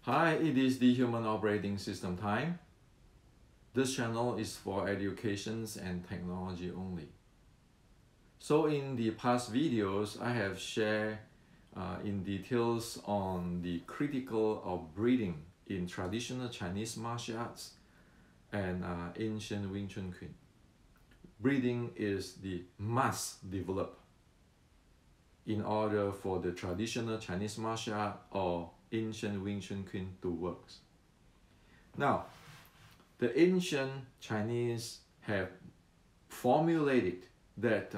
Hi, it is the Human Operating System time. This channel is for educations and technology only. So in the past videos, I have shared in details on the critical of breathing in traditional Chinese martial arts and ancient Wing Chun. Breathing is the must develop in order for the traditional Chinese martial art or ancient Wing Chun to work. Now, the ancient Chinese have formulated that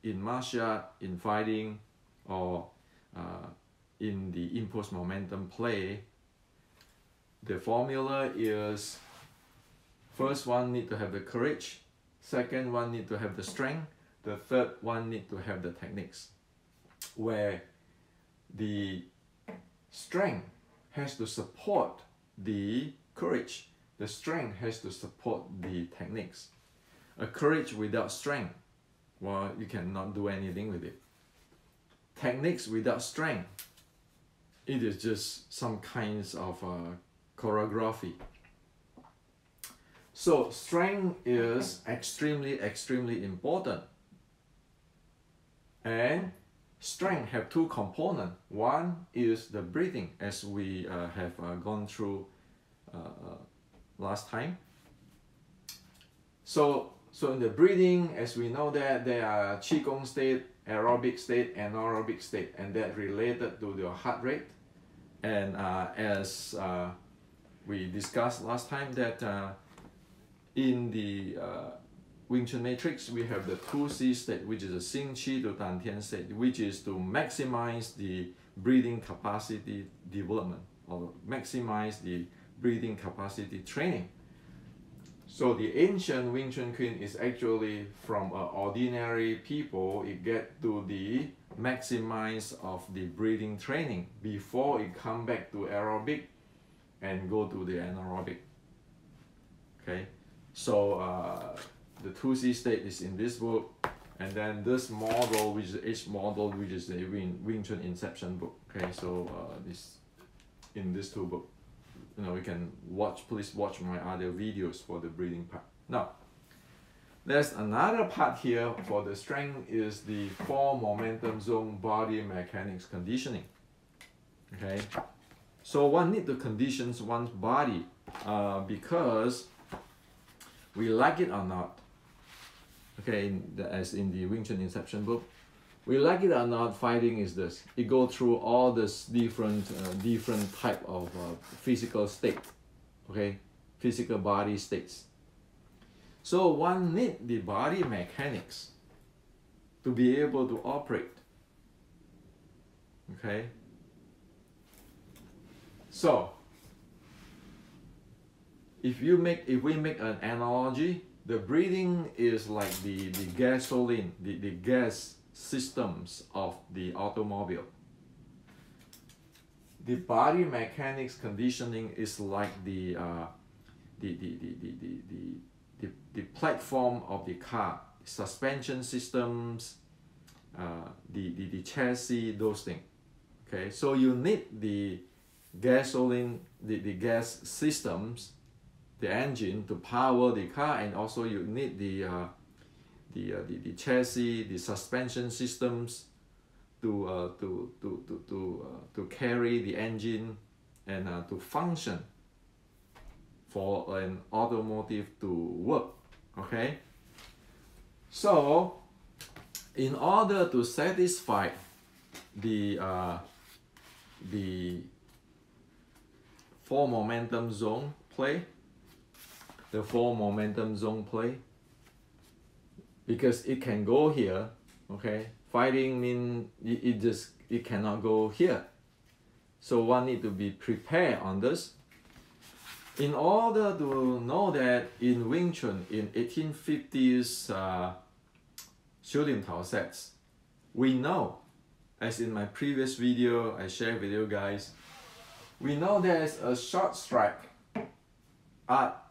in martial art, in fighting, or in the impulse momentum play, the formula is first one need to have the courage, second one need to have the strength, the third one need to have the techniques, where the strength has to support the courage, the strength has to support the techniques. A courage without strength, well, you cannot do anything with it. Techniques without strength, it is just some kinds of choreography. So strength is extremely important. And strength have two components. One is the breathing, as we have gone through last time. So in the breathing, as we know that there are Qigong state, aerobic state, anaerobic state, and that related to your heart rate. And as we discussed last time, that in the Wing Chun matrix, we have the 2C state, which is a Xing Qi to Dan Tian state, which is to maximize the breathing capacity development or maximize the breathing capacity training. So the ancient Wing Chun is actually from ordinary people, it get to the maximize of the breathing training before it come back to aerobic and go to the anaerobic. Okay, so the 2C state is in this book, and then this model, which is H model, which is the Wing Chun Inception book. Okay, so this in these two books, you know, you can watch. Please watch my other videos for the breathing part. Now, there's another part here for the strength is the 4 momentum zone body mechanics conditioning. Okay, so one need to condition one's body because we like it or not. Okay, as in the Wing Chun Inception book, we like it or not, fighting is this. It goes through all this different type of physical state, okay, physical body states. So one need the body mechanics to be able to operate. Okay. So if we make an analogy, the breathing is like the gasoline, the gas systems of the automobile. The body mechanics conditioning is like the platform of the car, suspension systems, the chassis, those things. Okay, so you need the gasoline, the gas systems, the engine to power the car, and also you need the chassis, the suspension systems to carry the engine and to function for an automotive to work. Okay, so in order to satisfy the 4 momentum zone play, the 4 momentum zone play, because it can go here. Okay, fighting mean it cannot go here, so one need to be prepared on this. In order to know that in Wing Chun in 1850s Xiu Tao sets, we know, as in my previous video I shared with you guys, we know there's a short strike at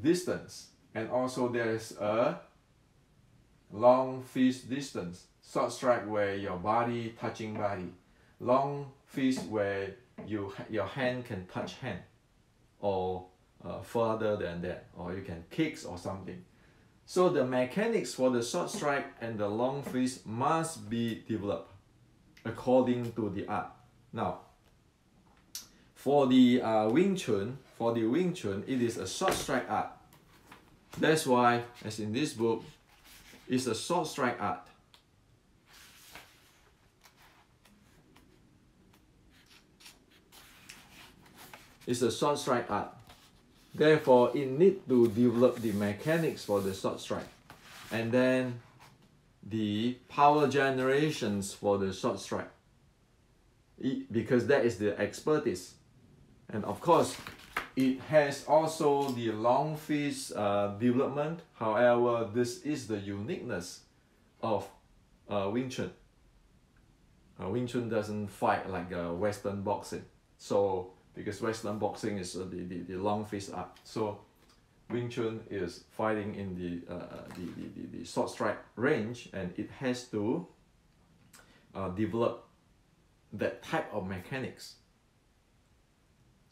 distance, and also there's a long fist distance. Short strike where your body touching body, long fist where your hand can touch hand, or further than that, or you can kicks or something. So the mechanics for the short strike and the long fist must be developed according to the art. Now, for the Wing Chun, it is a short strike art. That's why, as in this book, it's a short strike art. It's a short strike art. Therefore, it needs to develop the mechanics for the short strike, and then the power generations for the short strike, because that is the expertise. And of course, it has also the long fist development. However, this is the uniqueness of Wing Chun. Wing Chun doesn't fight like Western boxing. So, because Western boxing is the long fist art. So, Wing Chun is fighting in the short strike range, and it has to develop that type of mechanics.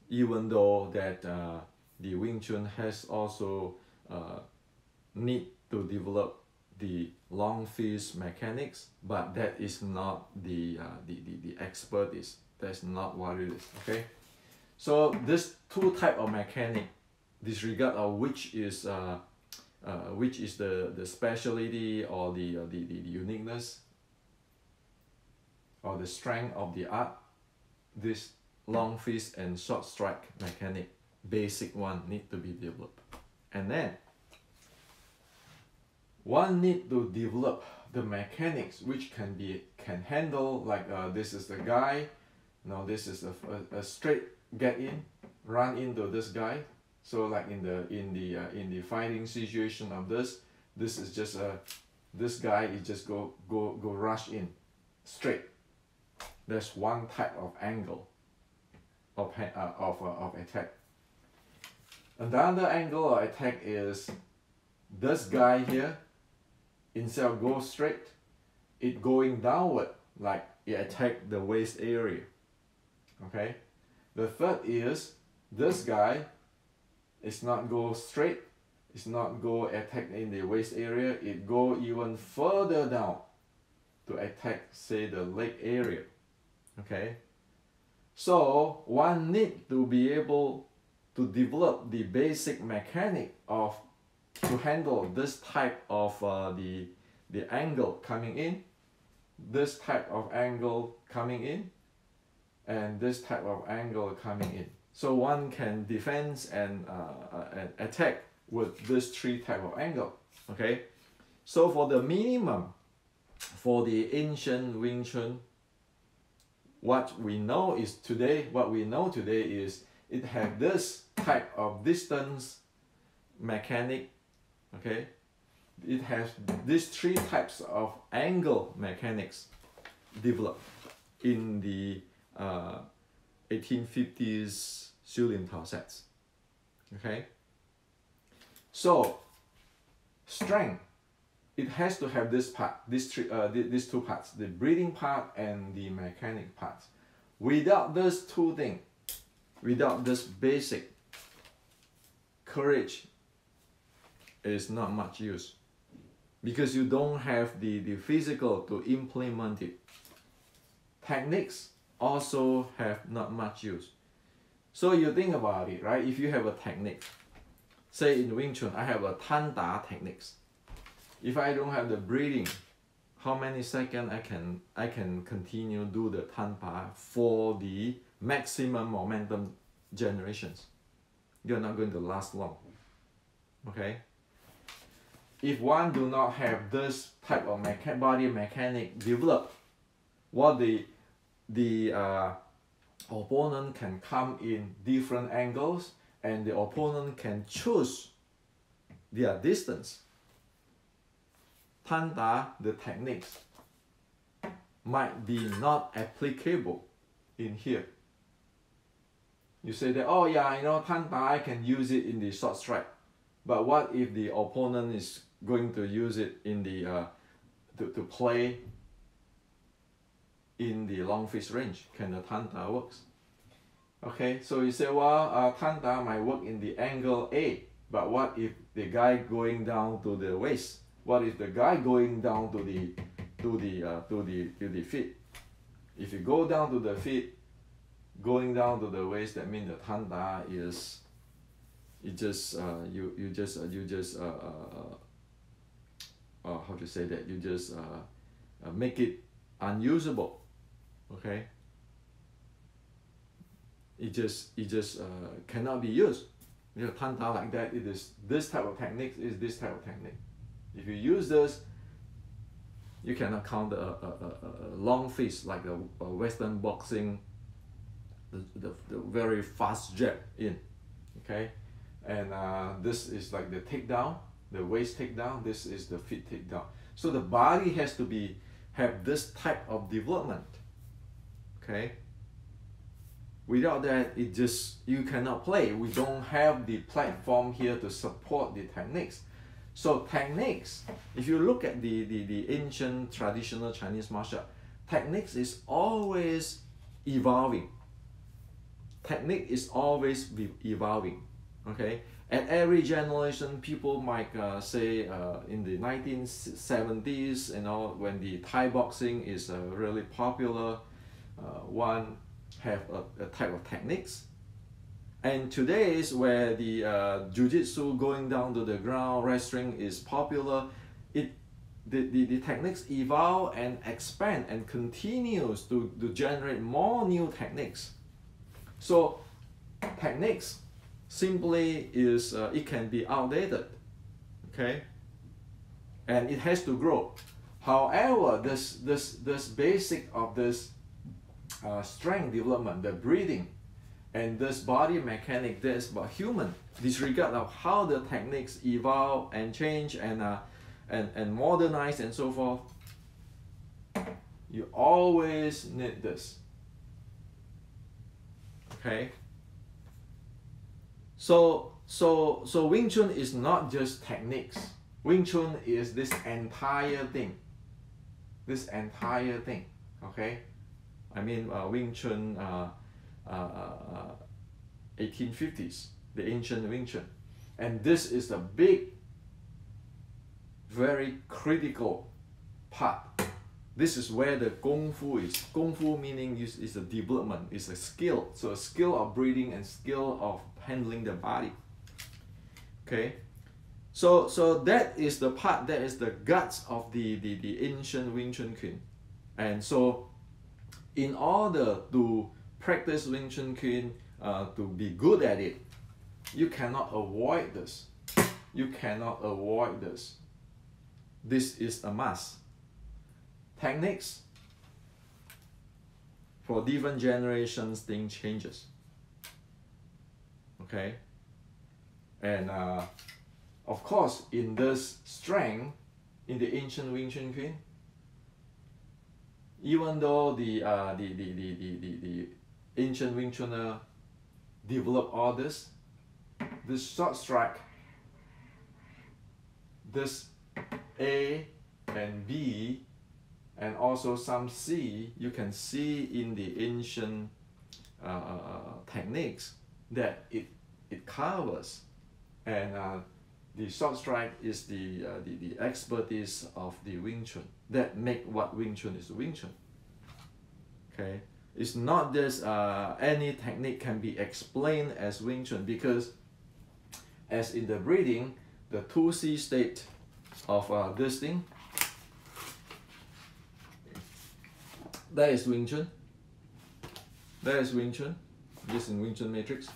Even though that the Wing Chun has also need to develop the long fist mechanics, but that is not the expertise. That's not what it is. Okay, so this two type of mechanic, disregard of which is the specialty or the uniqueness or the strength of the art, this long fist and short strike mechanic, basic one, need to be developed. And then one need to develop the mechanics which can handle, like this is the guy, now this is a straight get in, run into this guy. So like in the fighting situation of this is just this guy is just go rush in straight. That's one type of angle of attack. Another angle of attack is this guy here, instead of go straight, it going downward, like it attack the waist area. Okay. The third is this guy is not go straight, it's not go attack in the waist area, it go even further down to attack, say, the leg area. Okay. So one need to be able to develop the basic mechanic of to handle this type of the angle coming in, this type of angle coming in, and this type of angle coming in. So one can defend and attack with this three type of angle. Okay. So for the minimum, for the ancient Wing Chun, what we know today is it has this type of distance mechanic. Okay, it has these three types of angle mechanics developed in the 1850s Shilin Tao sets. Okay, so strength, it has to have this part, these two parts, the breathing part and the mechanic part. Without these two things, without this basic, courage is not much use, because you don't have the physical to implement it. Techniques also have not much use. So you think about it, right? If you have a technique, say in Wing Chun, I have a Tan Da techniques. If I don't have the breathing, how many seconds I can continue do the Tan Da for the maximum momentum generations? You're not going to last long. Okay. If one do not have this type of body mechanic developed, what the opponent can come in different angles, and the opponent can choose their distance. Tan Da, the techniques, might be not applicable in here. You say that, oh yeah, Tan Da, I can use it in the short strike. But what if the opponent is going to use it in the to play in the long fist range? Can the Tan Da works? Okay, so you say, well, Tanda might work in the angle A, but what if the guy going down to the waist? What if the guy going down to the feet? If you go down to the feet, going down to the waist, that means the Tanda is how to say that, you just make it unusable. Okay, it just cannot be used. You know, Tanda like that, it is this type of technique, is this type of technique. If you use this, you cannot count a long fist like a Western boxing, the very fast jab in. Okay, and this is like the takedown, the waist takedown. This is the feet takedown. So the body has to have this type of development. Okay. Without that, you cannot play. We don't have the platform here to support the techniques. So techniques, if you look at the ancient traditional Chinese martial art, techniques is always evolving. Technique is always evolving. Okay, at every generation, people might say in the 1970s, you know, when the Thai boxing is really popular, one have a type of techniques. And today is where the jiu-jitsu, going down to the ground, wrestling is popular. The techniques evolve and expand and continues to generate more new techniques. So techniques simply is it can be outdated, okay, and it has to grow. However, this basic of this strength development, the breathing, and this body mechanic, this about human, disregard of how the techniques evolve and change and modernize and so forth. You always need this. Okay. So Wing Chun is not just techniques. Wing Chun is this entire thing. This entire thing. Okay. I mean, Wing Chun, 1850s, the ancient Wing Chun. And this is a big, very critical part. This is where the Kung Fu is. Kung Fu meaning is a development, it's a skill. So a skill of breathing and skill of handling the body. Okay. So that is the part, that is the guts of the ancient Wing Chun Kuen. And so in order to practice Wing Chun Kuen, to be good at it, you cannot avoid this. You cannot avoid this. This is a must. Techniques, for different generations, things changes. Okay? And of course, in this strength, in the ancient Wing Chun Kuen, even though the ancient Wing Chuner developed all this short strike, this A and B, and also some C, you can see in the ancient techniques that it covers, and the short strike is the expertise of the Wing Chun that make what Wing Chun is Wing Chun. Okay, it's not just any technique can be explained as Wing Chun, because as in the breathing, the 2C state of this thing, that is Wing Chun. That is Wing Chun. This in Wing Chun matrix.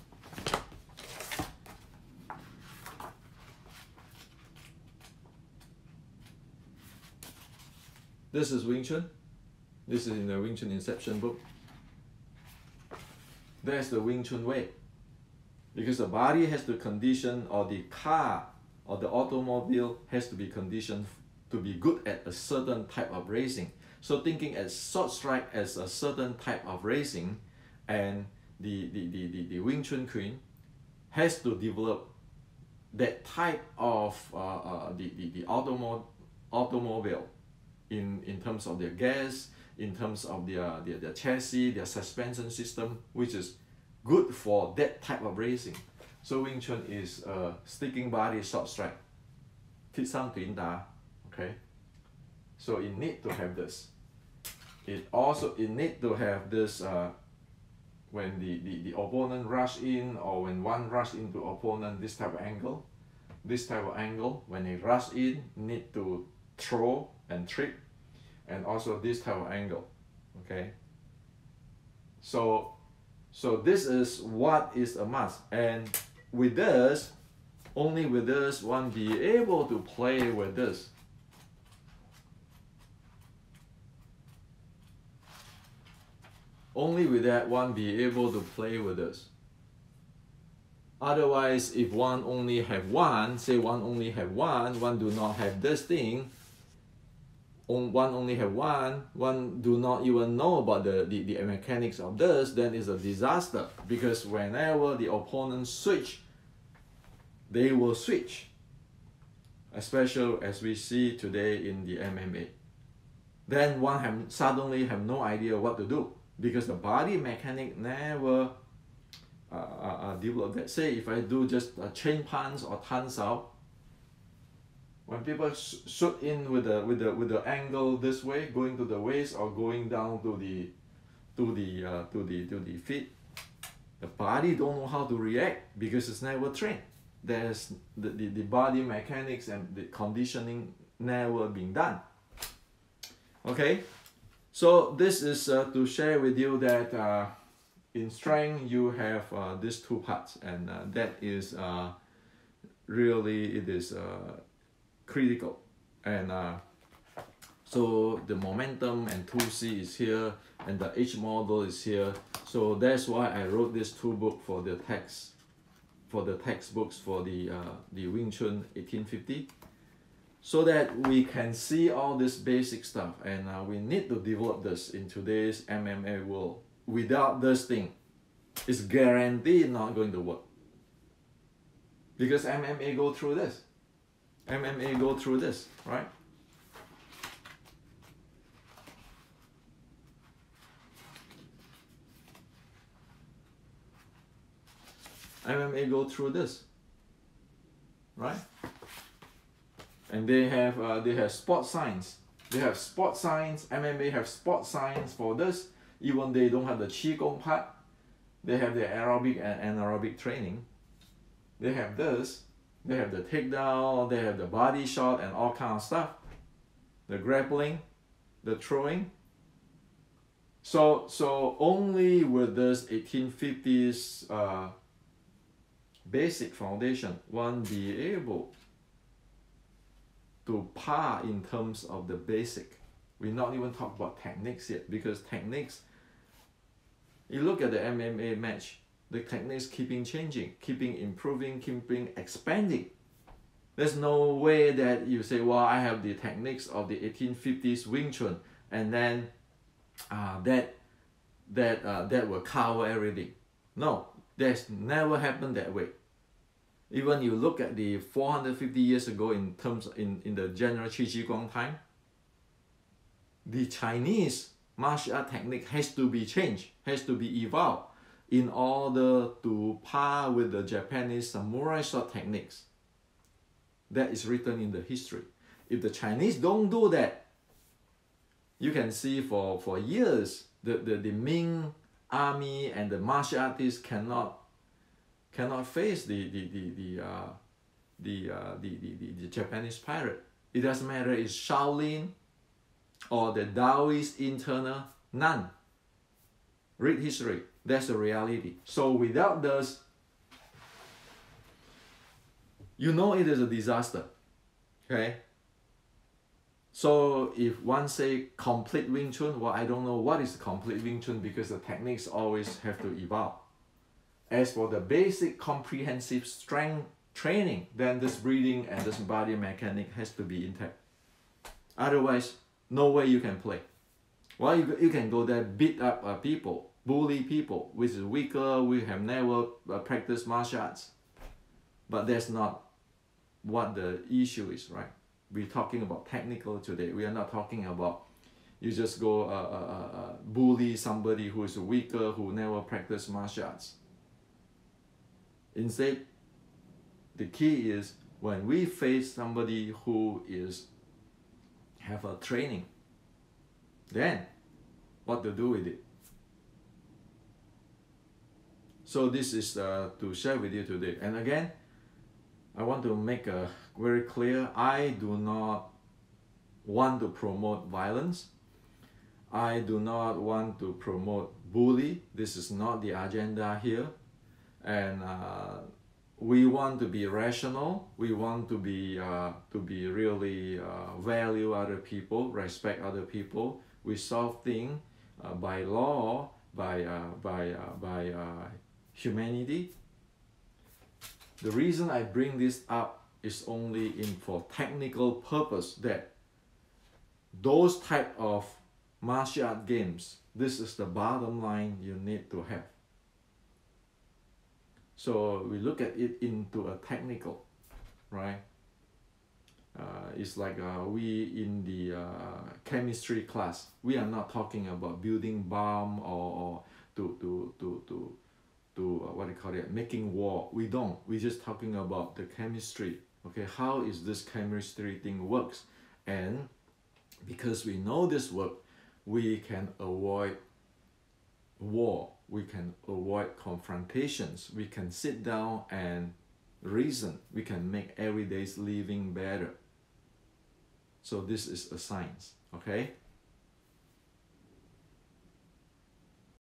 This is Wing Chun. This is in the Wing Chun Inception book. That's the Wing Chun way. Because the body has to condition, or the car or the automobile has to be conditioned to be good at a certain type of racing. So thinking as short strike as a certain type of racing, and the Wing Chun Kuen has to develop that type of the automobile in terms of their gas, in terms of their chassis, their suspension system, which is good for that type of racing. So Wing Chun is sticking body, short strike, Thiết Sam Tuyển Đá, okay? So it need to have this. It need to have this when the opponent rush in, or when one rush into opponent, this type of angle. This type of angle, when they rush in, need to throw and trip, and also this type of angle, okay? So this is what is a must, and with this, only with this, one be able to play with this. Only with that, one be able to play with this. Otherwise, if one only have one, say one only have one do not have this thing, one only have one do not even know about the mechanics of this, then it's a disaster. Because whenever the opponent switch, they will switch. Especially as we see today in the MMA. Then one suddenly have no idea what to do, because the body mechanic never developed that. Say if I do just a chain punch or tan sao, when people shoot in with the angle this way, going to the waist or going down to the feet, the body don't know how to react because it's never trained. There's the body mechanics and the conditioning never been done. Okay, so this is to share with you that in strength you have these two parts, and that is really, it is critical. And so the momentum and 2C is here, and the H model is here. So that's why I wrote these two books for the text, for the textbooks for the Wing Chun 1850, so that we can see all this basic stuff. And we need to develop this in today's MMA world. Without this thing, it's guaranteed not going to work. Because MMA go through this. MMA go through this, right? MMA go through this, right? And they have sport science. They have sport science. MMA have sport science for this. Even they don't have the Qigong part, they have the aerobic and anaerobic training. They have this. They have the takedown. They have the body shot and all kind of stuff. The grappling, the throwing. So only with this 1850s basic foundation, one be able to par in terms of the basic. We're not even talking about techniques yet, because techniques, you look at the MMA match, the techniques keeping changing, keeping improving, keeping expanding. There's no way that you say, well, I have the techniques of the 1850s Wing Chun, and then that will cover everything. No, that's never happened that way. Even you look at the 450 years ago in terms in the general Qigong time, the Chinese martial art technique has to be changed, has to be evolved in order to par with the Japanese samurai sword techniques. That is written in the history. If the Chinese don't do that, you can see for years the Ming army and the martial artists cannot face the Japanese pirate. It doesn't matter it's Shaolin or the Taoist internal, none. Read history, that's the reality. So without this, you know it is a disaster, okay? So if one say complete Wing Chun, well, I don't know what is complete Wing Chun, because the techniques always have to evolve. As for the basic comprehensive strength training, then this breathing and this body mechanic has to be intact. Otherwise, no way you can play. Well, you can go there, beat up people, bully people, which is weaker, we have never practiced martial arts. But that's not what the issue is, right? We're talking about technical today. We are not talking about you just go bully somebody who is weaker, who never practiced martial arts. Instead, the key is when we face somebody who have a training, then what to do with it. So this is to share with you today. And again, I want to make a very clear, I do not want to promote violence. I do not want to promote bully. This is not the agenda here. And we want to be rational. We want to be really value other people, respect other people. We solve things by law, by humanity. The reason I bring this up is only for technical purpose, that those type of martial art games, this is the bottom line you need to have. So we look at it into a technical, right? It's like we in the chemistry class, we are not talking about building bomb or to what do you call it, making war. We don't. We're just talking about the chemistry. Okay, how is this chemistry thing works? And because we know this work, we can avoid war. We can avoid confrontations. We can sit down and reason. We can make everyday's living better. So this is a science. Okay.